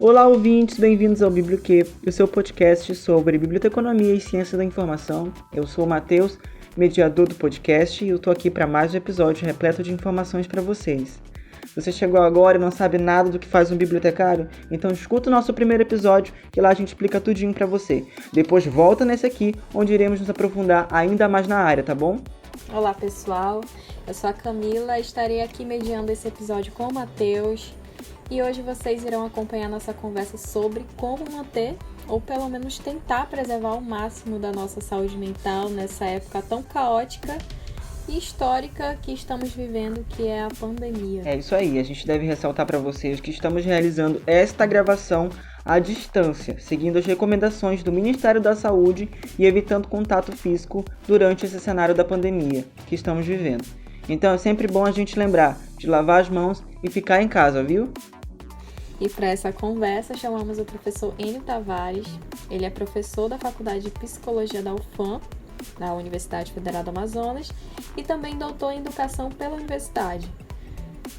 Olá, ouvintes, bem-vindos ao Biblioquê, o seu podcast sobre biblioteconomia e ciência da informação. Eu sou o Matheus, mediador do podcast, e eu tô aqui para mais um episódio repleto de informações para vocês. Você chegou agora e não sabe nada do que faz um bibliotecário? Então escuta o nosso primeiro episódio, que lá a gente explica tudinho para você. Depois volta nesse aqui, onde iremos nos aprofundar ainda mais na área, tá bom? Olá pessoal, eu sou a Camila, estarei aqui mediando esse episódio com o Matheus e hoje vocês irão acompanhar nossa conversa sobre como manter ou pelo menos tentar preservar ao máximo da nossa saúde mental nessa época tão caótica e histórica que estamos vivendo, que é a pandemia. É isso aí, a gente deve ressaltar para vocês que estamos realizando esta gravação à distância, seguindo as recomendações do Ministério da Saúde e evitando contato físico durante esse cenário da pandemia que estamos vivendo. Então é sempre bom a gente lembrar de lavar as mãos e ficar em casa, viu? E para essa conversa chamamos o professor Enio Tavares. Ele é professor da Faculdade de Psicologia da UFAM, da Universidade Federal do Amazonas, e também doutor em Educação pela Universidade.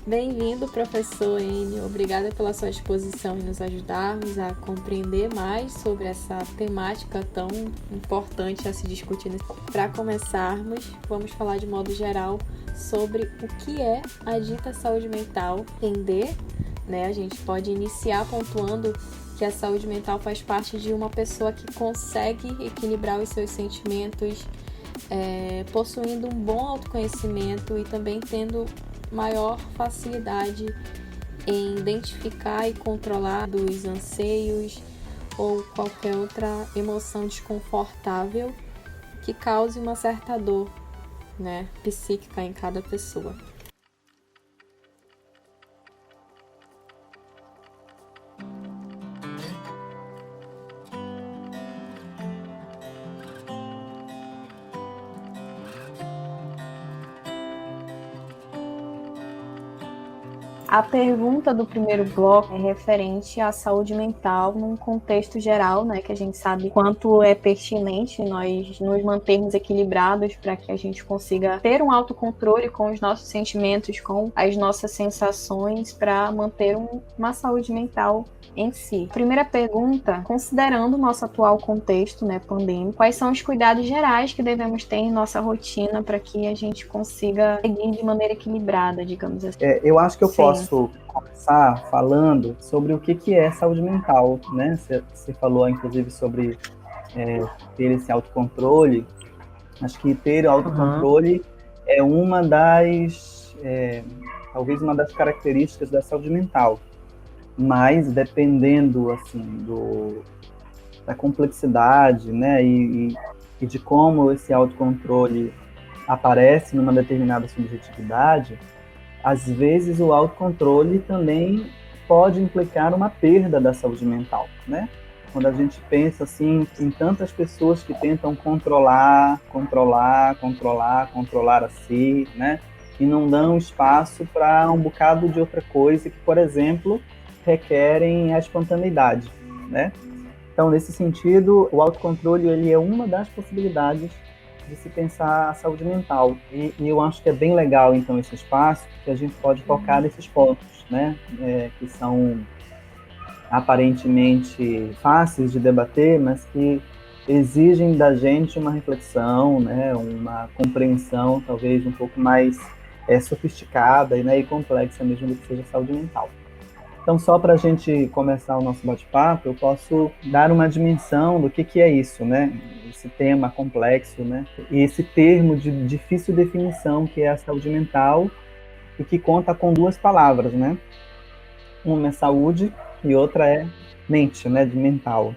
Bem-vindo, professor Enio. Obrigada pela sua disposição em nos ajudarmos a compreender mais sobre essa temática tão importante a se discutir. Para começarmos, vamos falar de modo geral sobre o que é a dita saúde mental. Entender, né? A gente pode iniciar pontuando que a saúde mental faz parte de uma pessoa que consegue equilibrar os seus sentimentos, possuindo um bom autoconhecimento e também tendo maior facilidade em identificar e controlar os anseios ou qualquer outra emoção desconfortável que cause uma certa dor, né, psíquica em cada pessoa. A pergunta do primeiro bloco é referente à saúde mental num contexto geral, né, que a gente sabe quanto é pertinente nós nos mantermos equilibrados para que a gente consiga ter um autocontrole com os nossos sentimentos, com as nossas sensações, para manter uma saúde mental em si. Primeira pergunta, considerando o nosso atual contexto, né, pandêmico, quais são os cuidados gerais que devemos ter em nossa rotina para que a gente consiga seguir de maneira equilibrada, digamos assim? Eu acho que eu posso começar falando sobre o que é saúde mental, né? Você falou, inclusive, sobre ter esse autocontrole. Acho que ter autocontrole é uma das, talvez uma das características da saúde mental. Mas, dependendo, assim, da complexidade, né? E de como esse autocontrole aparece numa determinada subjetividade, às vezes o autocontrole também pode implicar uma perda da saúde mental, né? Quando a gente pensa assim em tantas pessoas que tentam controlar a si, né? E não dão espaço para um bocado de outra coisa que, por exemplo, requerem a espontaneidade, né? Então, nesse sentido, o autocontrole ele é uma das possibilidades de se pensar a saúde mental. E eu acho que é bem legal, então, esse espaço, que a gente pode tocar nesses pontos, né? Que são aparentemente fáceis de debater, mas que exigem da gente uma reflexão, né? Uma compreensão, talvez, um pouco mais sofisticada, né? E complexa mesmo do que seja a saúde mental. Então, só para a gente começar o nosso bate-papo, eu posso dar uma dimensão do que é isso, né? Esse tema complexo, né? E esse termo de difícil definição que é a saúde mental e que conta com duas palavras, né? Uma é saúde e outra é mente, né? De mental.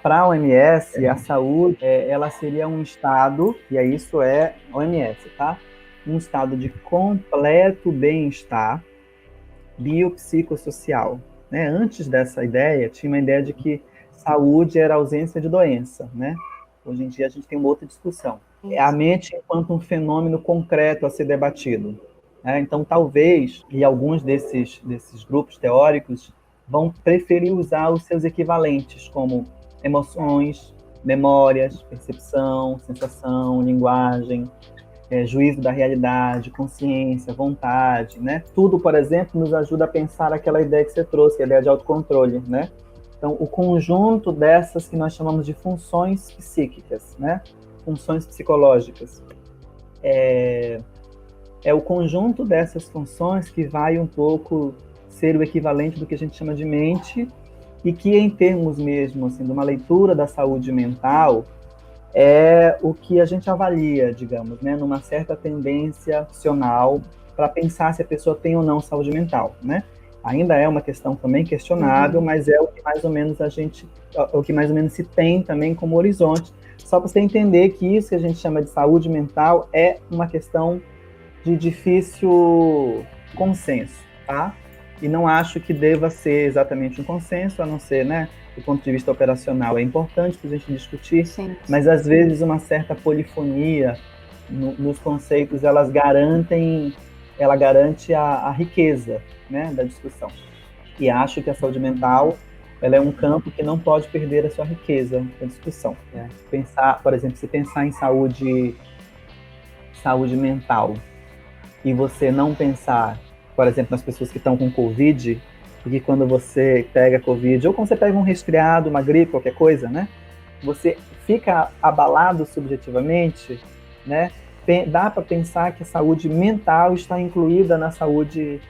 Para a OMS, a saúde, ela seria um estado, e isso é OMS, tá? Um estado de completo bem-estar biopsicossocial, né? Antes dessa ideia, tinha uma ideia de que saúde era ausência de doença, né? Hoje em dia a gente tem uma outra discussão. É a mente enquanto um fenômeno concreto a ser debatido. Então, talvez, e alguns desses grupos teóricos vão preferir usar os seus equivalentes, como emoções, memórias, percepção, sensação, linguagem. juízo da realidade, consciência, vontade, né? Tudo, por exemplo, nos ajuda a pensar aquela ideia que você trouxe, a ideia de autocontrole, né? Então, o conjunto dessas que nós chamamos de funções psíquicas, né? Funções psicológicas. É o conjunto dessas funções que vai um pouco ser o equivalente do que a gente chama de mente e que, em termos mesmo, assim, de uma leitura da saúde mental, é o que a gente avalia, digamos, né? Numa certa tendência opcional para pensar se a pessoa tem ou não saúde mental, né? Ainda é uma questão também questionável, mas é o que mais ou menos se tem também como horizonte, só para você entender que isso que a gente chama de saúde mental é uma questão de difícil consenso, tá? E não acho que deva ser exatamente um consenso, a não ser, né, do ponto de vista operacional é importante para a gente discutir, sim. Mas às vezes uma certa polifonia nos conceitos, ela garante a riqueza, né, da discussão. E acho que a saúde mental, ela é um campo que não pode perder a sua riqueza da discussão. Né? Pensar, por exemplo, se pensar em saúde mental e você não pensar, por exemplo, nas pessoas que estão com Covid, porque quando você pega Covid, ou quando você pega um resfriado, uma gripe, qualquer coisa, né? Você fica abalado subjetivamente, né? Dá para pensar que a saúde mental está incluída na saúde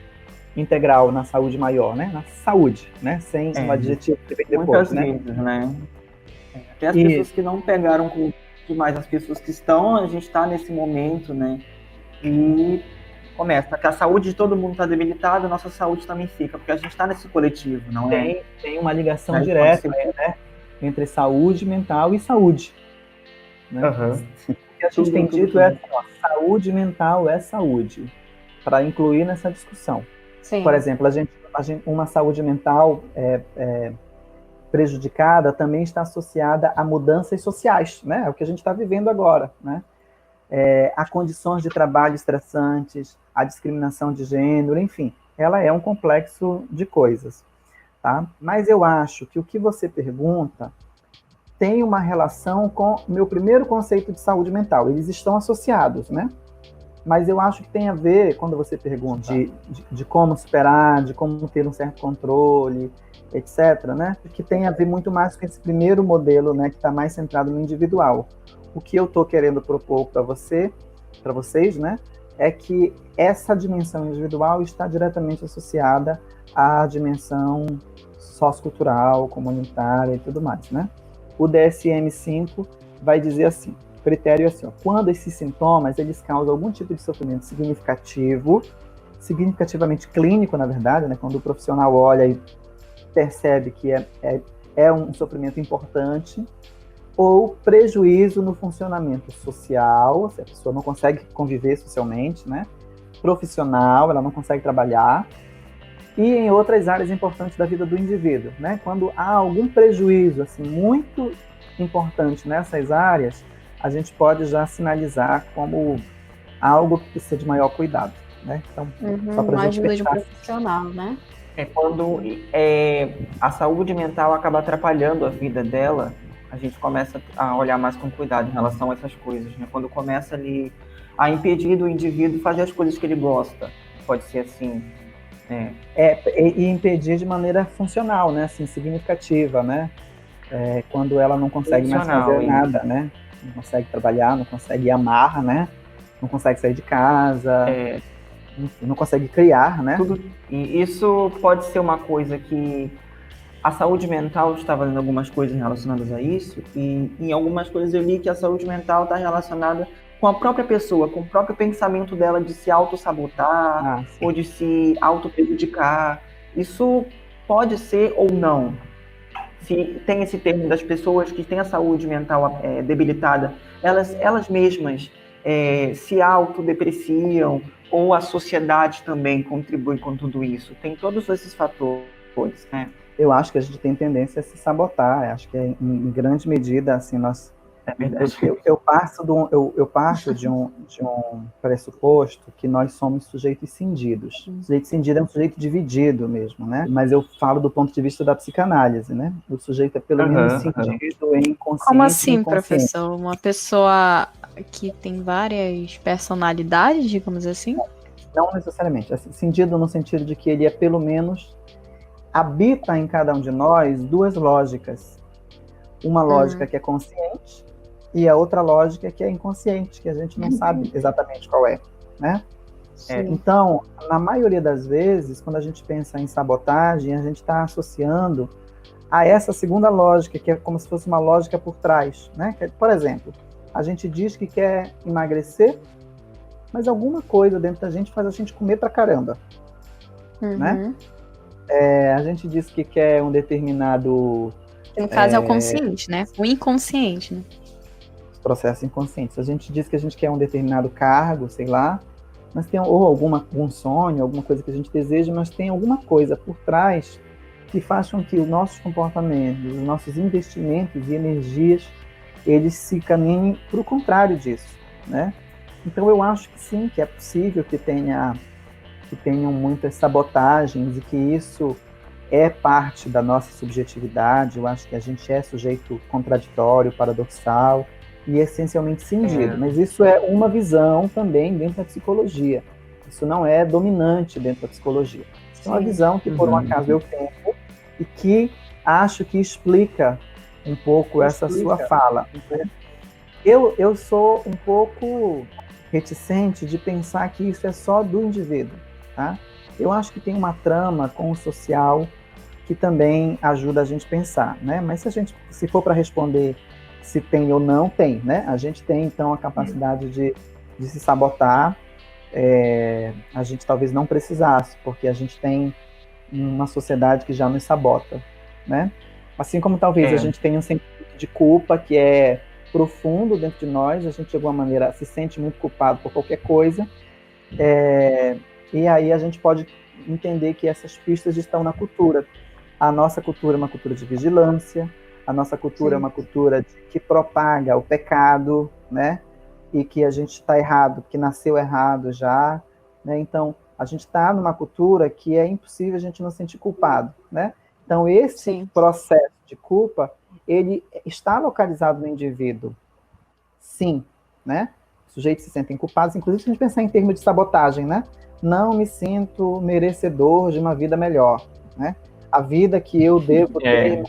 integral, na saúde maior, né? Na saúde, né? Sem um adjetivo que vem depois, muitas vezes, né? Até as pessoas que não pegaram Covid, mas as pessoas que estão, a gente está nesse momento, né? E começa, que a saúde de todo mundo está debilitada, a nossa saúde também fica, porque a gente está nesse coletivo, não é? Tem uma ligação direta, né, entre saúde mental e saúde. Né? O que a gente tem dito é saúde mental é saúde, para incluir nessa discussão. Sim. Por exemplo, uma saúde mental prejudicada também está associada a mudanças sociais, né? É o que a gente está vivendo agora, né? A condições de trabalho estressantes, a discriminação de gênero, enfim, ela é um complexo de coisas, tá? Mas eu acho que o que você pergunta tem uma relação com o meu primeiro conceito de saúde mental. Eles estão associados, né? Mas eu acho que tem a ver, quando você pergunta de como superar, de como ter um certo controle, etc., né? Que tem a ver muito mais com esse primeiro modelo, né, que está mais centrado no individual. O que eu estou querendo propor para vocês, né, é que essa dimensão individual está diretamente associada à dimensão sociocultural, comunitária e tudo mais, né? O DSM-5 vai dizer assim, o critério é assim, ó, quando esses sintomas eles causam algum tipo de sofrimento significativamente clínico, na verdade, né, quando o profissional olha e percebe que é um sofrimento importante, ou prejuízo no funcionamento social, se a pessoa não consegue conviver socialmente, né? Profissional, ela não consegue trabalhar, e em outras áreas importantes da vida do indivíduo, né? Quando há algum prejuízo assim, muito importante nessas áreas, a gente pode já sinalizar como algo que precisa de maior cuidado, né? Então, só para a gente ajuda de um profissional, né? Quando a saúde mental acaba atrapalhando a vida dela, a gente começa a olhar mais com cuidado em relação a essas coisas, né? Quando começa ali a impedir do indivíduo fazer as coisas que ele gosta, pode ser assim, e impedir de maneira funcional, né? Assim, significativa, né? Quando ela não consegue mais fazer nada, né? Não consegue trabalhar, não consegue amar, né? Não consegue sair de casa, enfim, não consegue criar, né? E isso pode ser uma coisa que a saúde mental está fazendo algumas coisas relacionadas a isso, e em algumas coisas eu li que a saúde mental está relacionada com a própria pessoa, com o próprio pensamento dela de se auto-sabotar ou de se auto-prejudicar. Isso pode ser ou não. Se tem esse termo das pessoas que têm a saúde mental debilitada, elas mesmas se autodepreciam, ou a sociedade também contribui com tudo isso. Tem todos esses fatores, né? Eu acho que a gente tem tendência a se sabotar. Acho que em grande medida, assim, nós... É verdade. Eu parto de um pressuposto que nós somos sujeitos cindidos. O sujeito cindido é um sujeito dividido mesmo, né? Mas eu falo do ponto de vista da psicanálise, né? O sujeito é pelo menos cindido em consciência. Como assim, professor? Uma pessoa que tem várias personalidades, digamos assim? Não necessariamente. Assim, cindido no sentido de que ele é, pelo menos, habita em cada um de nós duas lógicas. Uma lógica que é consciente e a outra lógica que é inconsciente, que a gente não sabe exatamente qual é, né? Então, na maioria das vezes, quando a gente pensa em sabotagem, a gente está associando a essa segunda lógica, que é como se fosse uma lógica por trás, né? Por exemplo, a gente diz que quer emagrecer, mas alguma coisa dentro da gente faz a gente comer pra caramba, né? A gente diz que quer um determinado... No caso é o consciente, né? O inconsciente, né? Os processos inconscientes. A gente diz que a gente quer um determinado cargo, sei lá, mas tem ou algum sonho, alguma coisa que a gente deseja, mas tem alguma coisa por trás que faz com que os nossos comportamentos, os nossos investimentos e energias, eles se caminhem para o contrário disso, né? Então eu acho que sim, que é possível que tenham muitas sabotagens e que isso é parte da nossa subjetividade. Eu acho que a gente é sujeito contraditório, paradoxal e essencialmente cindido. Mas isso é uma visão também dentro da psicologia. Isso não é dominante dentro da psicologia. É uma visão que, por um acaso, eu tenho e que acho que explica um pouco essa sua fala. Eu sou um pouco reticente de pensar que isso é só do indivíduo, tá? Eu acho que tem uma trama com o social que também ajuda a gente a pensar, né? Mas se for para responder se tem ou não, tem, né? A gente tem, então, a capacidade de se sabotar. A gente talvez não precisasse, porque a gente tem uma sociedade que já nos sabota, né? Assim como talvez a gente tenha um sentimento de culpa que é profundo dentro de nós, a gente de alguma maneira se sente muito culpado por qualquer coisa, e aí a gente pode entender que essas pistas estão na cultura. A nossa cultura é uma cultura de vigilância, a nossa cultura é uma cultura que propaga o pecado, né? E que a gente está errado, que nasceu errado já, né? Então, a gente está numa cultura que é impossível a gente não se sentir culpado, né? Então, esse processo de culpa, ele está localizado no indivíduo. Sim, né? Os sujeitos se sentem culpados, inclusive se a gente pensar em termos de sabotagem, né? Não me sinto merecedor de uma vida melhor, né? A vida que eu devo ter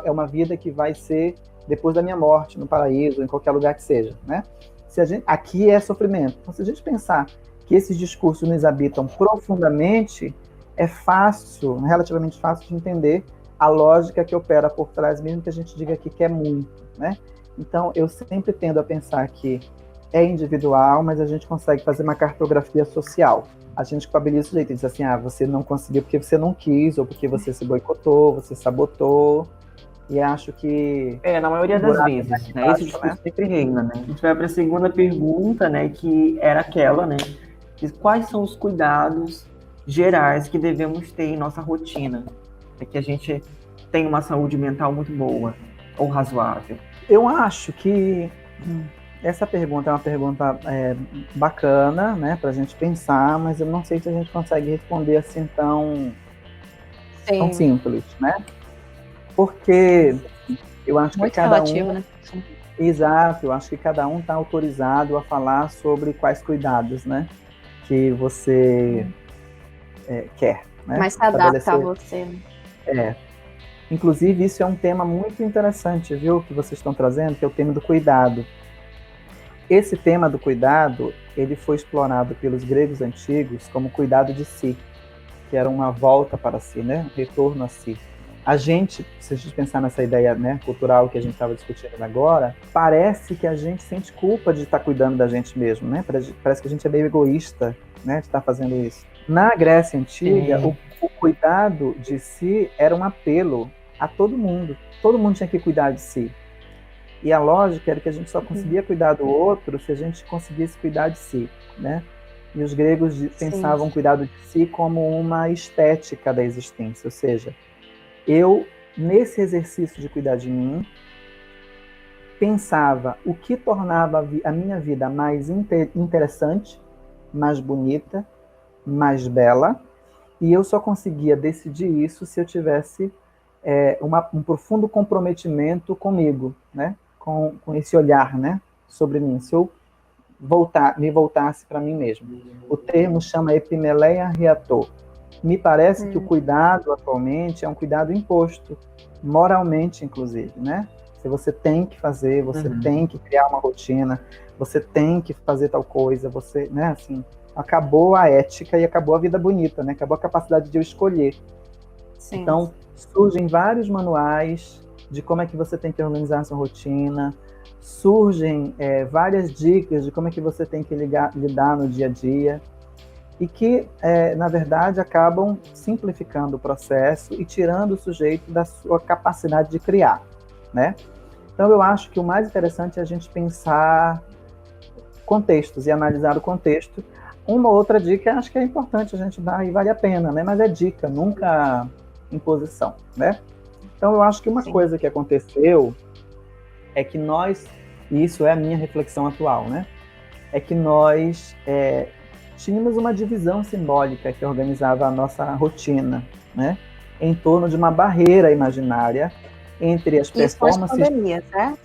é uma vida que vai ser depois da minha morte, no paraíso, em qualquer lugar que seja, né? Aqui é sofrimento. Então, se a gente pensar que esses discursos nos habitam profundamente, é fácil, relativamente fácil de entender a lógica que opera por trás, mesmo que a gente diga que quer muito, né? Então, eu sempre tendo a pensar que é individual, mas a gente consegue fazer uma cartografia social. A gente culpabiliza o sujeito e diz assim, você não conseguiu porque você não quis, ou porque você se boicotou, você sabotou, e acho que... na maioria das vezes, né? Esse discurso sempre reina, né? A gente vai para a segunda pergunta, né, que era aquela, né, que quais são os cuidados gerais que devemos ter em nossa rotina, para que a gente tenha uma saúde mental muito boa, ou razoável? Eu acho que essa pergunta é uma pergunta bacana, né, para a gente pensar, mas eu não sei se a gente consegue responder assim tão simples, né? Porque eu acho que cada relativo, né? Exato, eu acho que cada um está autorizado a falar sobre quais cuidados, né, que você quer, né? Mas se adapta a você. Inclusive, isso é um tema muito interessante, viu, que vocês estão trazendo, que é o tema do cuidado. Esse tema do cuidado, ele foi explorado pelos gregos antigos como cuidado de si, que era uma volta para si, né, um retorno a si. A gente, se a gente pensar nessa ideia, né, cultural que a gente estava discutindo agora, parece que a gente sente culpa de estar cuidando da gente mesmo, né? Parece que a gente é meio egoísta, né, de estar fazendo isso. Na Grécia Antiga, o cuidado de si era um apelo a todo mundo. Todo mundo tinha que cuidar de si. E a lógica era que a gente só conseguia cuidar do outro se a gente conseguisse cuidar de si, né? E os gregos pensavam o cuidado de si como uma estética da existência, ou seja, eu, nesse exercício de cuidar de mim, pensava o que tornava a minha vida mais interessante, mais bonita, mais bela, e eu só conseguia decidir isso se eu tivesse um profundo comprometimento comigo, né? Com esse olhar, né? sobre mim, se eu me voltasse para mim mesmo. O termo chama epimeleia hiato. Me parece que o cuidado atualmente é um cuidado imposto, moralmente, inclusive, né? Se você tem que fazer, você tem que criar uma rotina, você tem que fazer tal coisa, você, né, assim, acabou a ética e acabou a vida bonita, né? Acabou a capacidade de eu escolher. Sim. Então, surgem vários manuais de como é que você tem que organizar a sua rotina, surgem várias dicas de como é que você tem que lidar no dia a dia, e que, na verdade, acabam simplificando o processo e tirando o sujeito da sua capacidade de criar, né? Então, eu acho que o mais interessante é a gente pensar contextos e analisar o contexto. Uma outra dica, acho que é importante a gente dar e vale a pena, né? Mas é dica, nunca imposição, né? Então, eu acho que uma coisa que aconteceu é que nós, e isso é a minha reflexão atual, né? É que nós tínhamos uma divisão simbólica que organizava a nossa rotina, né? Em torno de uma barreira imaginária entre as performances... Isso pós-pandemia, certo?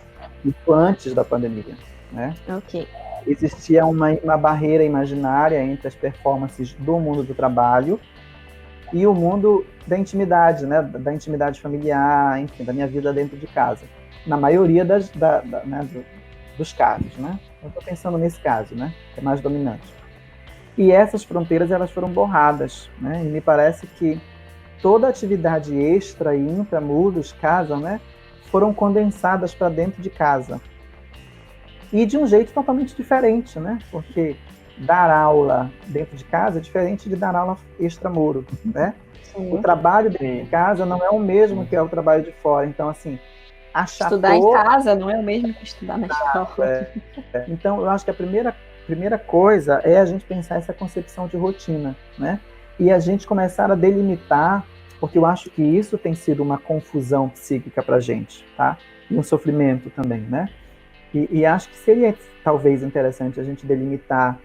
Isso antes da pandemia, né? Ok. Existia uma barreira imaginária entre as performances do mundo do trabalho e o mundo da intimidade, né? Da intimidade familiar, enfim, da minha vida dentro de casa. Na maioria né, dos casos, né? Eu estou pensando nesse caso, né? Que é mais dominante. E essas fronteiras, elas foram borradas, né? E me parece que toda atividade extra e intramuros, casa, né? Foram condensadas para dentro de casa. E de um jeito totalmente diferente, né? Porque dar aula dentro de casa é diferente de dar aula extramuro, né? Sim. O trabalho dentro de casa não é o mesmo que é o trabalho de fora. Então, assim, achatou... Estudar em casa não é o mesmo que estudar na escola. Então, eu acho que a primeira coisa é a gente pensar essa concepção de rotina, né? E a gente começar a delimitar, porque eu acho que isso tem sido uma confusão psíquica para a gente, tá? E um sofrimento também, né? E acho que seria talvez interessante a gente delimitar,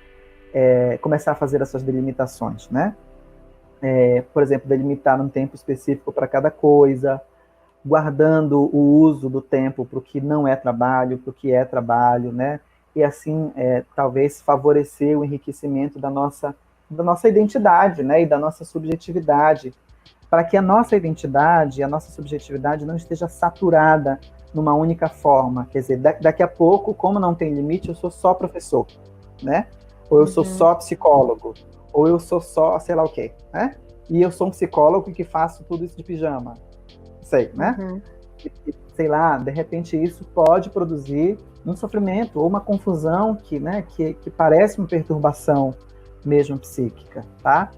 começar a fazer essas delimitações, né? Por exemplo, delimitar um tempo específico para cada coisa, guardando o uso do tempo para o que não é trabalho, para o que é trabalho, né? E assim, talvez favorecer o enriquecimento da nossa identidade, né? E da nossa subjetividade, para que a nossa identidade, a nossa subjetividade não esteja saturada numa única forma. Quer dizer, daqui a pouco, como não tem limite, eu sou só professor, né? Ou eu sou só psicólogo, ou eu sou só sei lá o quê, né? E eu sou um psicólogo que faço tudo isso de pijama. Sei, né? E, sei lá, de repente isso pode produzir um sofrimento ou uma confusão que parece uma perturbação mesmo psíquica, tá?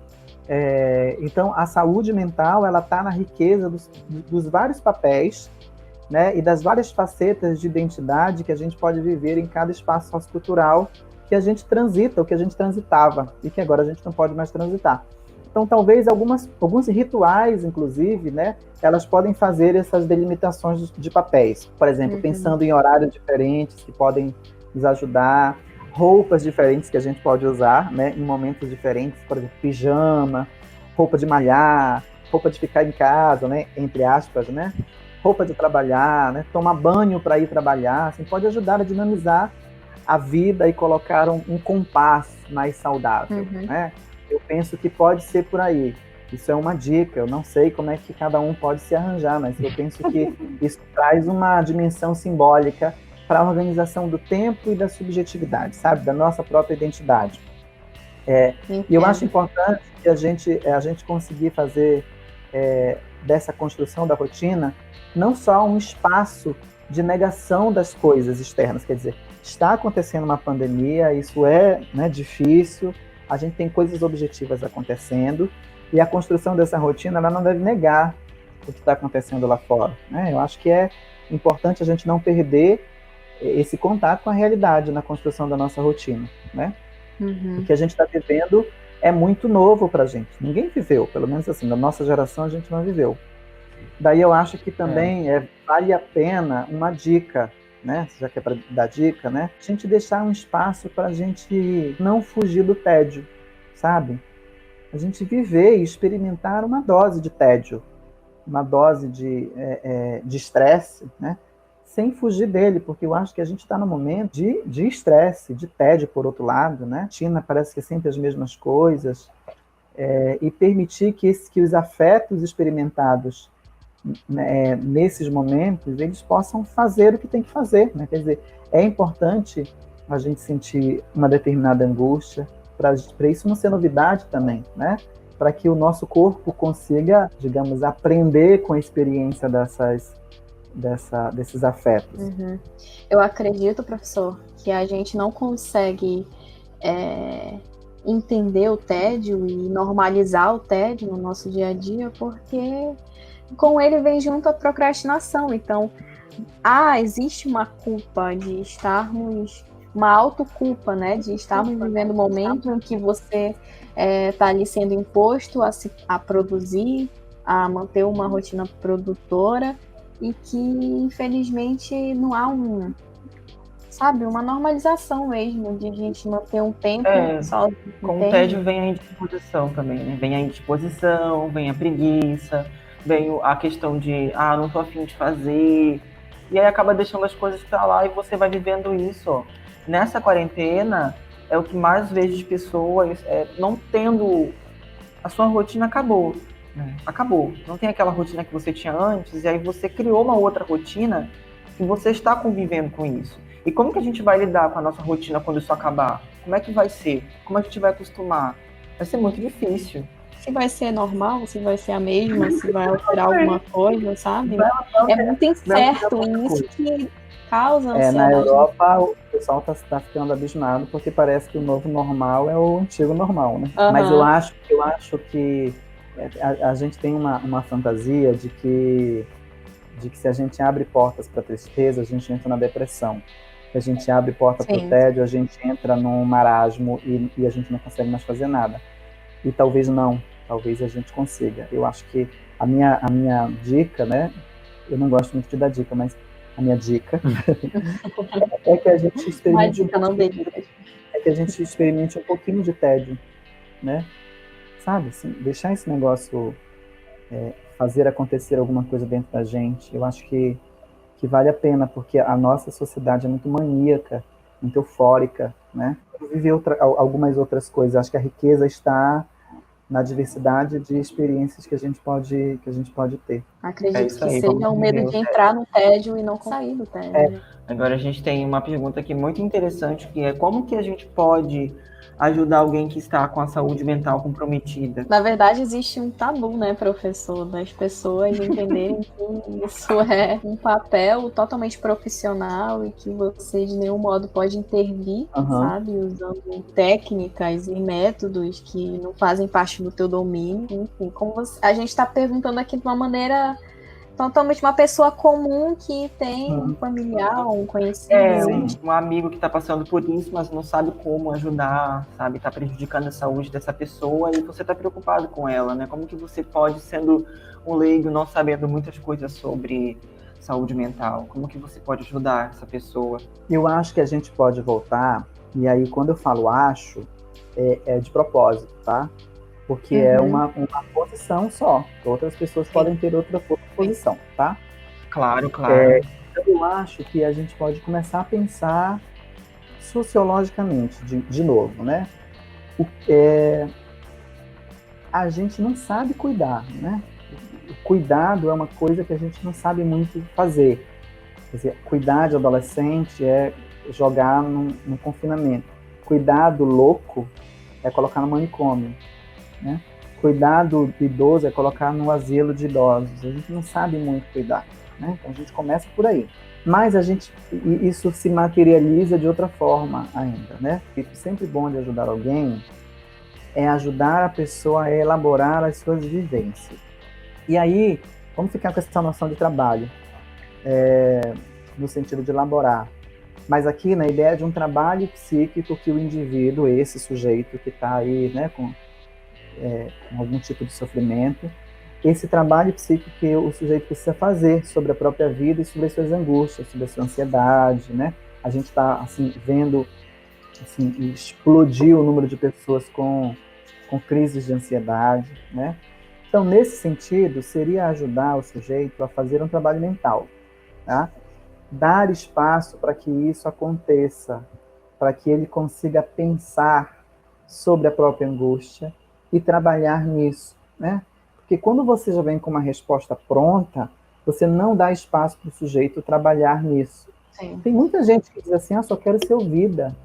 Então, a saúde mental, ela está na riqueza dos vários papéis, né, e das várias facetas de identidade que a gente pode viver em cada espaço sociocultural que a gente transita, ou que a gente transitava, e que agora a gente não pode mais transitar. Então, talvez alguns rituais, inclusive, né, elas podem fazer essas delimitações de papéis. Por exemplo, pensando em horários diferentes que podem nos ajudar, roupas diferentes que a gente pode usar, né, em momentos diferentes, por exemplo, pijama, roupa de malhar, roupa de ficar em casa, né, entre aspas, né, roupa de trabalhar, né, tomar banho para ir trabalhar, assim, pode ajudar a dinamizar a vida e colocar um compasso mais saudável, né? Eu penso que pode ser por aí. Isso é uma dica, eu não sei como é que cada um pode se arranjar, mas eu penso que isso traz uma dimensão simbólica para a organização do tempo e da subjetividade, sabe? Da nossa própria identidade. E eu acho importante que a gente conseguir fazer dessa construção da rotina não só um espaço de negação das coisas externas, quer dizer, está acontecendo uma pandemia, isso é, né, difícil, a gente tem coisas objetivas acontecendo, e a construção dessa rotina, ela não deve negar o que está acontecendo lá fora, né? Eu acho que é importante a gente não perder esse contato com a realidade na construção da nossa rotina, né? O que a gente está vivendo é muito novo para a gente, ninguém viveu, pelo menos assim, da nossa geração a gente não viveu. Daí eu acho que também vale a pena uma dica, né? Já que é para dar dica, né? A gente deixar um espaço para a gente não fugir do tédio, sabe? A gente viver e experimentar uma dose de tédio, uma dose de estresse, né? sem fugir dele, porque eu acho que a gente está num momento de estresse, de tédio, por outro lado, né? China parece que é sempre as mesmas coisas, e permitir que os afetos experimentados, né, nesses momentos, eles possam fazer o que tem que fazer, né? Quer dizer, é importante a gente sentir uma determinada angústia, para isso não ser novidade também, né? Para que o nosso corpo consiga, digamos, aprender com a experiência desses afetos. Uhum. Eu acredito, professor, que a gente não consegue entender o tédio e normalizar o tédio no nosso dia a dia, porque com ele vem junto a procrastinação. Então, existe uma culpa de estarmos, uma autoculpa, né, de estarmos vivendo um momento em que você está ali sendo imposto a produzir, a manter uma rotina produtora, e que, infelizmente, não há uma normalização mesmo, de a gente manter um tempo só. Com o tédio vem a indisposição também, né? Vem a indisposição, vem a preguiça, vem a questão de, não tô afim de fazer, e aí acaba deixando as coisas pra lá e você vai vivendo isso, ó. Nessa quarentena, é o que mais vejo de pessoas não tendo... A sua rotina acabou. Acabou. Não tem aquela rotina que você tinha antes, e aí você criou uma outra rotina e você está convivendo com isso. E como que a gente vai lidar com a nossa rotina quando isso acabar? Como é que vai ser? Como a gente vai acostumar? Vai ser muito difícil. Se vai ser normal, se vai ser a mesma, se vai alterar alguma coisa, sabe? É muito incerto, e isso que causa ansiedade. Na Europa, o pessoal está ficando abismado, porque parece que o novo normal é o antigo normal, né? Uhum. Mas eu acho que a gente tem uma fantasia de que se a gente abre portas para a tristeza, a gente entra na depressão. Se a gente abre porta para o tédio, a gente entra num marasmo e a gente não consegue mais fazer nada. E talvez a gente consiga. Eu acho que a minha dica, né? Eu não gosto muito de dar dica, mas a minha dica é que a gente experimente um pouquinho de tédio, né? Sabe, assim, deixar esse negócio fazer acontecer alguma coisa dentro da gente. Eu acho que vale a pena, porque a nossa sociedade é muito maníaca, muito eufórica, né? Eu vivi algumas outras coisas. Acho que a riqueza está na diversidade de experiências que a gente pode ter. Acredito que seja o medo de entrar no tédio e não sair do tédio. Agora a gente tem uma pergunta aqui muito interessante, que é como que a gente pode ajudar alguém que está com a saúde mental comprometida? Na verdade, existe um tabu, né, professor, das pessoas entenderem que isso é um papel totalmente profissional e que você de nenhum modo pode intervir, sabe, usando técnicas e métodos que não fazem parte do teu domínio. Enfim, a gente está perguntando aqui de uma maneira totalmente, uma pessoa comum que tem um familiar, um conhecido. Um amigo que está passando por isso, mas não sabe como ajudar, sabe? Está prejudicando a saúde dessa pessoa e você está preocupado com ela, né? Como que você pode, sendo um leigo, não sabendo muitas coisas sobre saúde mental, como que você pode ajudar essa pessoa? Eu acho que a gente pode voltar, e aí quando eu falo acho, é de propósito, tá? Porque é uma posição só. Outras pessoas podem ter outra posição, tá? Claro. Então eu acho que a gente pode começar a pensar sociologicamente, de novo, né? A gente não sabe cuidar, né? O cuidado é uma coisa que a gente não sabe muito fazer. Quer dizer, cuidar de adolescente é jogar no confinamento. Cuidar do louco é colocar no manicômio, né? Cuidar do idoso é colocar no asilo de idosos. A gente não sabe muito cuidar, né? Então a gente começa por aí. Mas isso se materializa de outra forma ainda, né? E sempre bom de ajudar alguém é ajudar a pessoa a elaborar as suas vivências. E aí, vamos ficar com essa noção de trabalho, no sentido de elaborar. Mas aqui na ideia de um trabalho psíquico que o indivíduo, esse sujeito que está aí, né, com algum tipo de sofrimento, esse trabalho psíquico que o sujeito precisa fazer sobre a própria vida e sobre as suas angústias, sobre a sua ansiedade, né? A gente está assim, vendo assim, explodir o número de pessoas com crises de ansiedade, né? Então, nesse sentido, seria ajudar o sujeito a fazer um trabalho mental, tá? dar espaço para que isso aconteça, para que ele consiga pensar sobre a própria angústia e trabalhar nisso, né? Porque quando você já vem com uma resposta pronta, você não dá espaço para o sujeito trabalhar nisso. Sim. Tem muita gente que diz assim, só quero ser ouvida,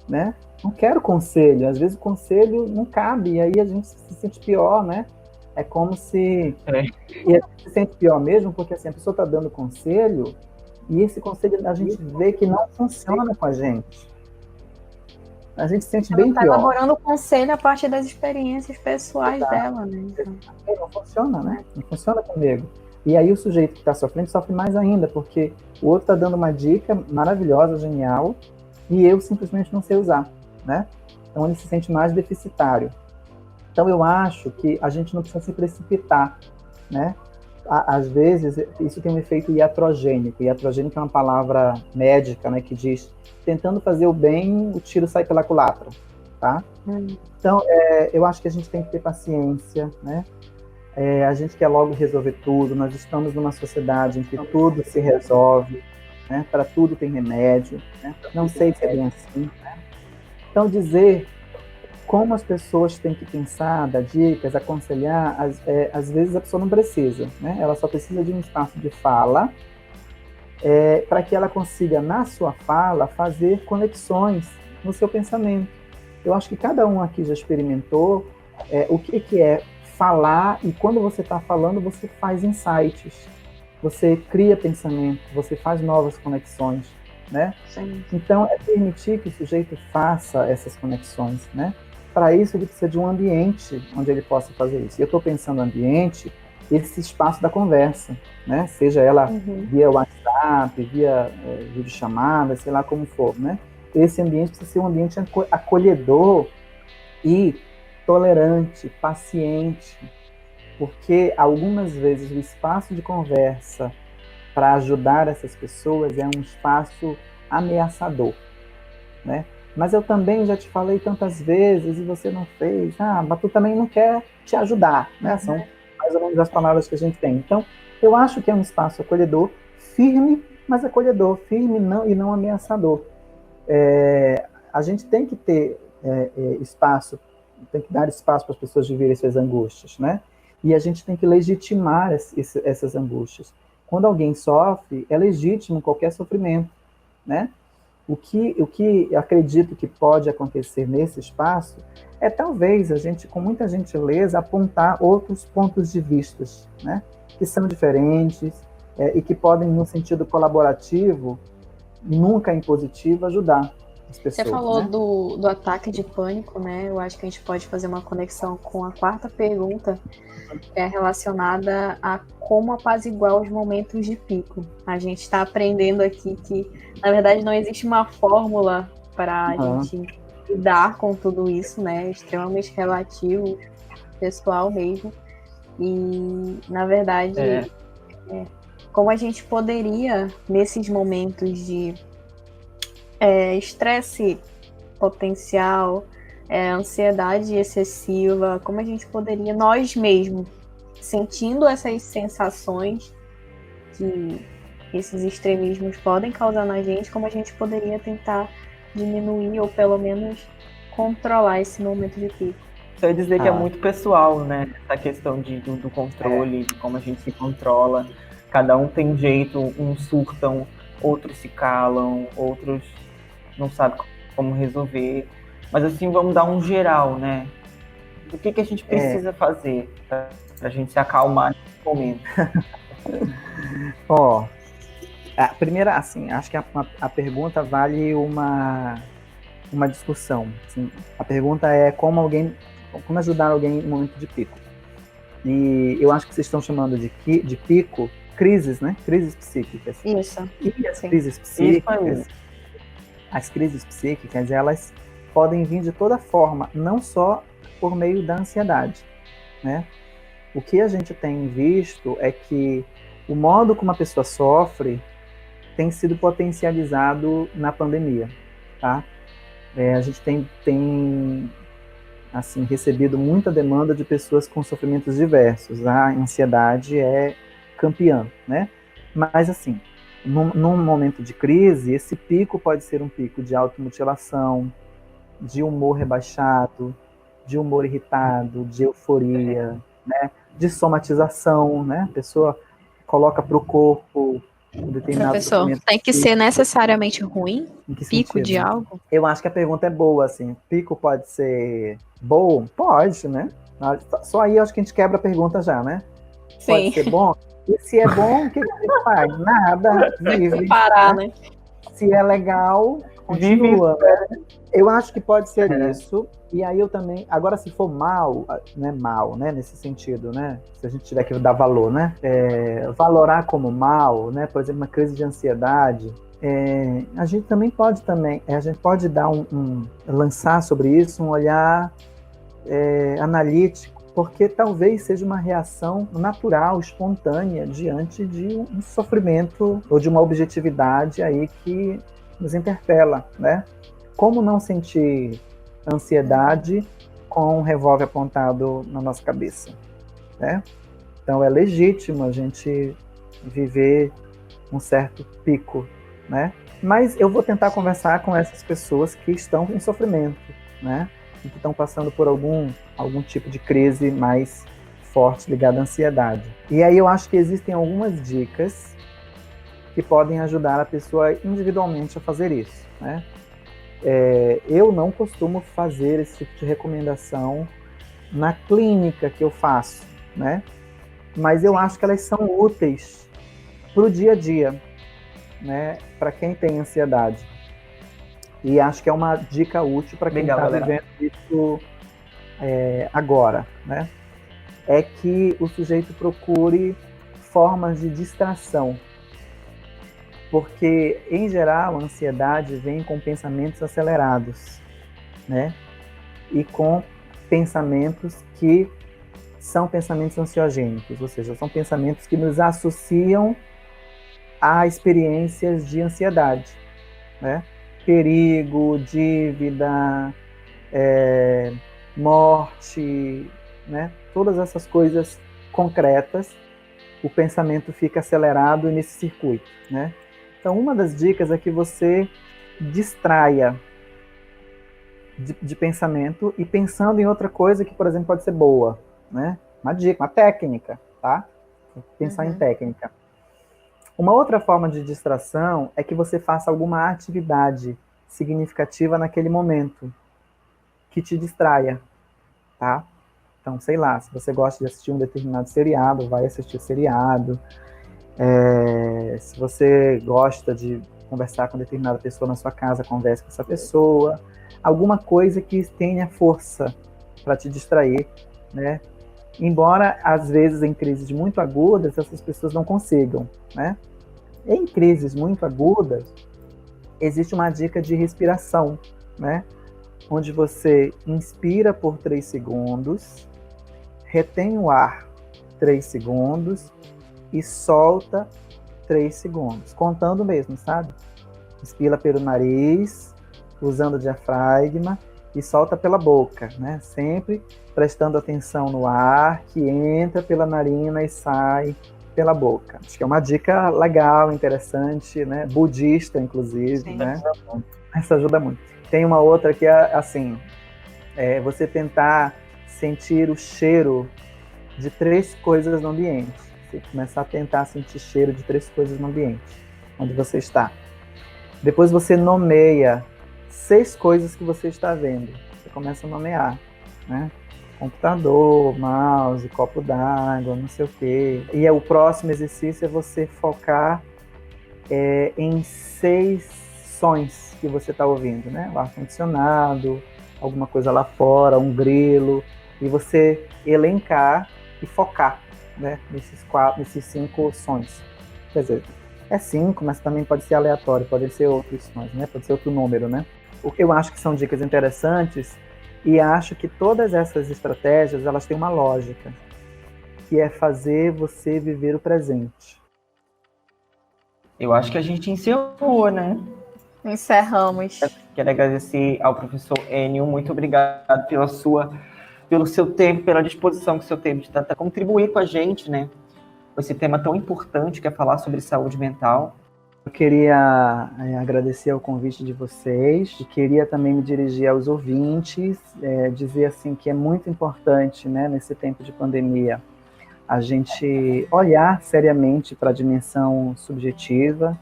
né? Não quero conselho. Às vezes o conselho não cabe, e aí a gente se sente pior, né? É como se... E a gente se sente pior mesmo, porque assim, a pessoa está dando conselho, e esse conselho a gente vê que não funciona com a gente. A gente se sente bem tá pior. elaborando o conselho a partir das experiências pessoais dela, né? Então, não funciona, né? Não funciona comigo. E aí o sujeito que está sofrendo sofre mais ainda, porque o outro está dando uma dica maravilhosa, genial, e eu simplesmente não sei usar, né? Então ele se sente mais deficitário. Então eu acho que a gente não precisa se precipitar, né? Às vezes isso tem um efeito iatrogênico. Iatrogênico é uma palavra médica, né, que diz tentando fazer o bem, o tiro sai pela culatra, tá? Então eu acho que a gente tem que ter paciência, né? A gente quer logo resolver tudo. Nós estamos numa sociedade em que tudo se resolve, né? Para tudo tem remédio, né? Não sei se é bem assim, né? Então dizer como as pessoas têm que pensar, dar dicas, aconselhar, às vezes a pessoa não precisa, né? Ela só precisa de um espaço de fala para que ela consiga, na sua fala, fazer conexões no seu pensamento. Eu acho que cada um aqui já experimentou o que é falar, e quando você está falando, você faz insights, você cria pensamento, você faz novas conexões, né? sim. Então, é permitir que o sujeito faça essas conexões, né? Para isso, ele precisa de um ambiente onde ele possa fazer isso. E eu estou pensando no ambiente, esse espaço da conversa, né? Seja ela via WhatsApp, via videochamada, sei lá como for, né? Esse ambiente precisa ser um ambiente acolhedor e tolerante, paciente, porque algumas vezes o espaço de conversa para ajudar essas pessoas é um espaço ameaçador, né? Mas eu também já te falei tantas vezes e você não fez. Mas tu também não quer te ajudar, né? São mais ou menos as palavras que a gente tem. Então, eu acho que é um espaço acolhedor, firme, mas acolhedor, firme e não ameaçador. A gente tem que ter espaço, tem que dar espaço para as pessoas viverem suas angústias, né? E a gente tem que legitimar essas angústias. Quando alguém sofre, é legítimo qualquer sofrimento, né? O que acredito que pode acontecer nesse espaço é talvez a gente, com muita gentileza, apontar outros pontos de vista, né? Que são diferentes e que podem, no sentido colaborativo, nunca impositivo, ajudar as pessoas. Você falou, né? do ataque de pânico, né? Eu acho que a gente pode fazer uma conexão com a quarta pergunta, que é relacionada a como apaziguar os momentos de pico. A gente está aprendendo aqui que, na verdade, não existe uma fórmula para a gente lidar com tudo isso, né? É extremamente relativo, pessoal mesmo. E, na verdade, como a gente poderia, nesses momentos de estresse potencial, ansiedade excessiva, como a gente poderia, nós mesmos, sentindo essas sensações que esses extremismos podem causar na gente, como a gente poderia tentar diminuir ou pelo menos controlar esse momento de pico. Só ia dizer que é muito pessoal, né? Essa questão do controle, de como a gente se controla. Cada um tem jeito, uns surtam, outros se calam, outros não sabem como resolver. Mas assim, vamos dar um geral, né? O que a gente precisa fazer para a gente se acalmar nesse momento? A primeira, assim, acho que a pergunta vale uma discussão. Assim, a pergunta é como ajudar alguém em momento de pico. E eu acho que vocês estão chamando de pico crises, né? Crises psíquicas. Isso. E as crises psíquicas, elas podem vir de toda forma, não só por meio da ansiedade, né? O que a gente tem visto é que o modo como a pessoa sofre tem sido potencializado na pandemia, tá? A gente tem assim, recebido muita demanda de pessoas com sofrimentos diversos. A ansiedade é campeã, né? Mas, assim, num momento de crise, esse pico pode ser um pico de automutilação, de humor rebaixado, de humor irritado, de euforia, né? De somatização, né? A pessoa coloca para o corpo um determinado Professor, sofrimento. tem que ser necessariamente ruim? Em que Pico sentido? de algo? Eu acho que a pergunta é boa, assim. Pico pode ser bom? Pode, né? Só aí eu acho que a gente quebra a pergunta já, né? Pode ser bom? E se é bom, o que a gente faz? Nada, vive. Parar, né? Se é legal, continua. Eu acho que pode ser isso. E aí eu também... Agora, se for mal, né? Nesse sentido, né? Se a gente tiver que dar valor, né? Valorar como mal, né? Por exemplo, uma crise de ansiedade... a gente também pode a gente pode dar lançar sobre isso um olhar analítico, porque talvez seja uma reação natural, espontânea, diante de um sofrimento ou de uma objetividade aí que nos interpela, né? Como não sentir ansiedade com um revólver apontado na nossa cabeça, né? Então é legítimo a gente viver um certo pico, né? Mas eu vou tentar conversar com essas pessoas que estão em sofrimento, né? E que estão passando por algum tipo de crise mais forte ligada à ansiedade. E aí eu acho que existem algumas dicas que podem ajudar a pessoa individualmente a fazer isso, né? Eu não costumo fazer esse tipo de recomendação na clínica que eu faço, né? Mas eu acho que elas são úteis para o dia a dia, né, para quem tem ansiedade. E acho que é uma dica útil para quem está vivendo isso agora, né? É que o sujeito procure formas de distração. Porque, em geral, a ansiedade vem com pensamentos acelerados, né? E com pensamentos que são pensamentos ansiogênicos, ou seja, são pensamentos que nos associam a experiências de ansiedade, né? Perigo, dívida, morte, né? Todas essas coisas concretas, o pensamento fica acelerado nesse circuito, né? Então, uma das dicas é que você distraia de pensamento e pensando em outra coisa que, por exemplo, pode ser boa, né? Uma dica, uma técnica, tá? Pensar em técnica. Uma outra forma de distração é que você faça alguma atividade significativa naquele momento que te distraia, tá? Então, sei lá, se você gosta de assistir um determinado seriado, vai assistir o seriado. Se você gosta de conversar com determinada pessoa na sua casa, converse com essa pessoa. Alguma coisa que tenha força para te distrair, né? Embora, às vezes, em crises muito agudas, essas pessoas não consigam, né? Em crises muito agudas, existe uma dica de respiração, né? Onde você inspira por 3 segundos, retém o ar 3 segundos e solta 3 segundos, contando mesmo, sabe? Inspira pelo nariz, usando o diafragma, e solta pela boca, né? Sempre prestando atenção no ar que entra pela narina e sai pela boca. Acho que é uma dica legal, interessante, né? Budista, inclusive, sim, né? Essa ajuda muito. Tem uma outra que é assim, você tentar sentir o cheiro de 3 coisas no ambiente. Você começar a tentar sentir cheiro de 3 coisas no ambiente, onde você está. Depois você nomeia 6 coisas que você está vendo. Você começa a nomear, né? Computador, mouse, copo d'água, não sei o quê. E o próximo exercício é você focar em 6 sons que você está ouvindo, né? O ar-condicionado, alguma coisa lá fora, um grilo, e você elencar e focar, né? Nesses 5 sons. Quer dizer, é 5, mas também pode ser aleatório, pode ser outros sons, né? Pode ser outro número, né? O que eu acho que são dicas interessantes, e acho que todas essas estratégias, elas têm uma lógica, que é fazer você viver o presente. Eu acho que a gente encerrou, né? Encerramos. Quero agradecer ao professor Enio, muito obrigado pelo seu tempo, pela disposição que o senhor teve de tentar contribuir com a gente, né? Com esse tema tão importante que é falar sobre saúde mental. Eu queria agradecer o convite de vocês e queria também me dirigir aos ouvintes, dizer assim que é muito importante, né, nesse tempo de pandemia, a gente olhar seriamente para a dimensão subjetiva.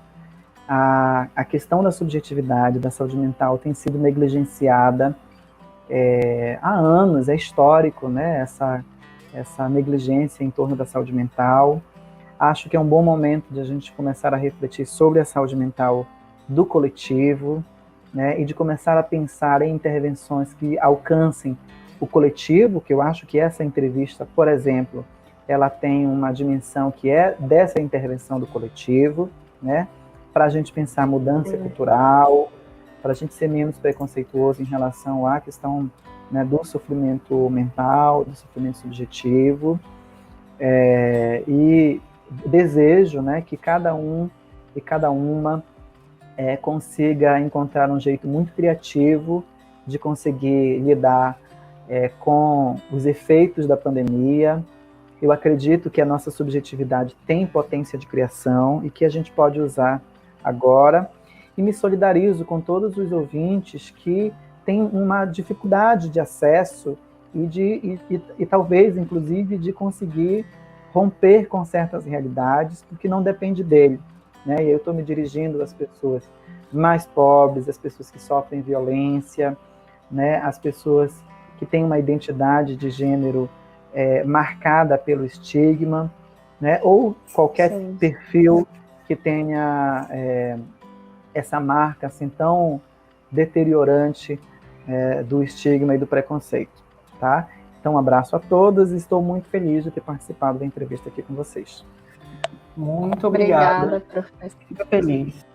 A questão da subjetividade, da saúde mental tem sido negligenciada há anos, é histórico, né, essa negligência em torno da saúde mental. Acho que é um bom momento de a gente começar a refletir sobre a saúde mental do coletivo, né, e de começar a pensar em intervenções que alcancem o coletivo, que eu acho que essa entrevista, por exemplo, ela tem uma dimensão que é dessa intervenção do coletivo, né, para a gente pensar mudança cultural, para a gente ser menos preconceituoso em relação à questão, né, do sofrimento mental, do sofrimento subjetivo, e desejo, né, que cada um e cada uma consiga encontrar um jeito muito criativo de conseguir lidar com os efeitos da pandemia. Eu acredito que a nossa subjetividade tem potência de criação e que a gente pode usar agora, e me solidarizo com todos os ouvintes que têm uma dificuldade de acesso e talvez, inclusive, de conseguir romper com certas realidades, porque não depende dele, né? E eu estou me dirigindo às pessoas mais pobres, às pessoas que sofrem violência, né? Às pessoas que têm uma identidade de gênero marcada pelo estigma, né? Ou qualquer perfil que tenha essa marca assim tão deteriorante do estigma e do preconceito, tá? Então, um abraço a todos e estou muito feliz de ter participado da entrevista aqui com vocês. Muito obrigado. Obrigada, professor. Fico feliz.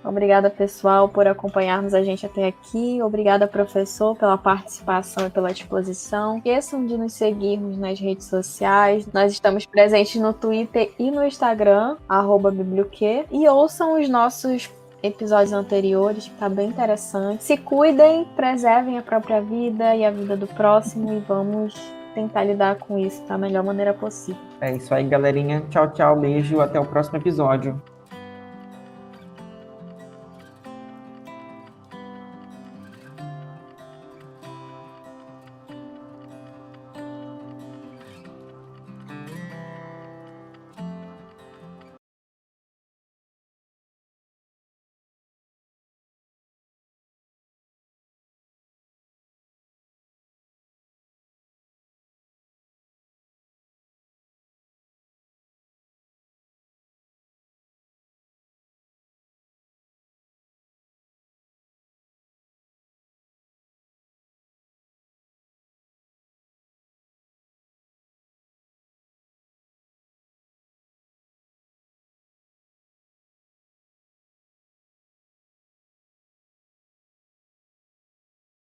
Obrigada, pessoal, por acompanharmos a gente até aqui. Obrigada, professor, pela participação e pela disposição. Esqueçam de nos seguirmos nas redes sociais. Nós estamos presentes no Twitter e no Instagram, @biblioque. E ouçam os nossos episódios anteriores, que tá bem interessante. Se cuidem, preservem a própria vida e a vida do próximo e vamos tentar lidar com isso da melhor maneira possível. É isso aí, galerinha. Tchau, tchau, beijo, até o próximo episódio.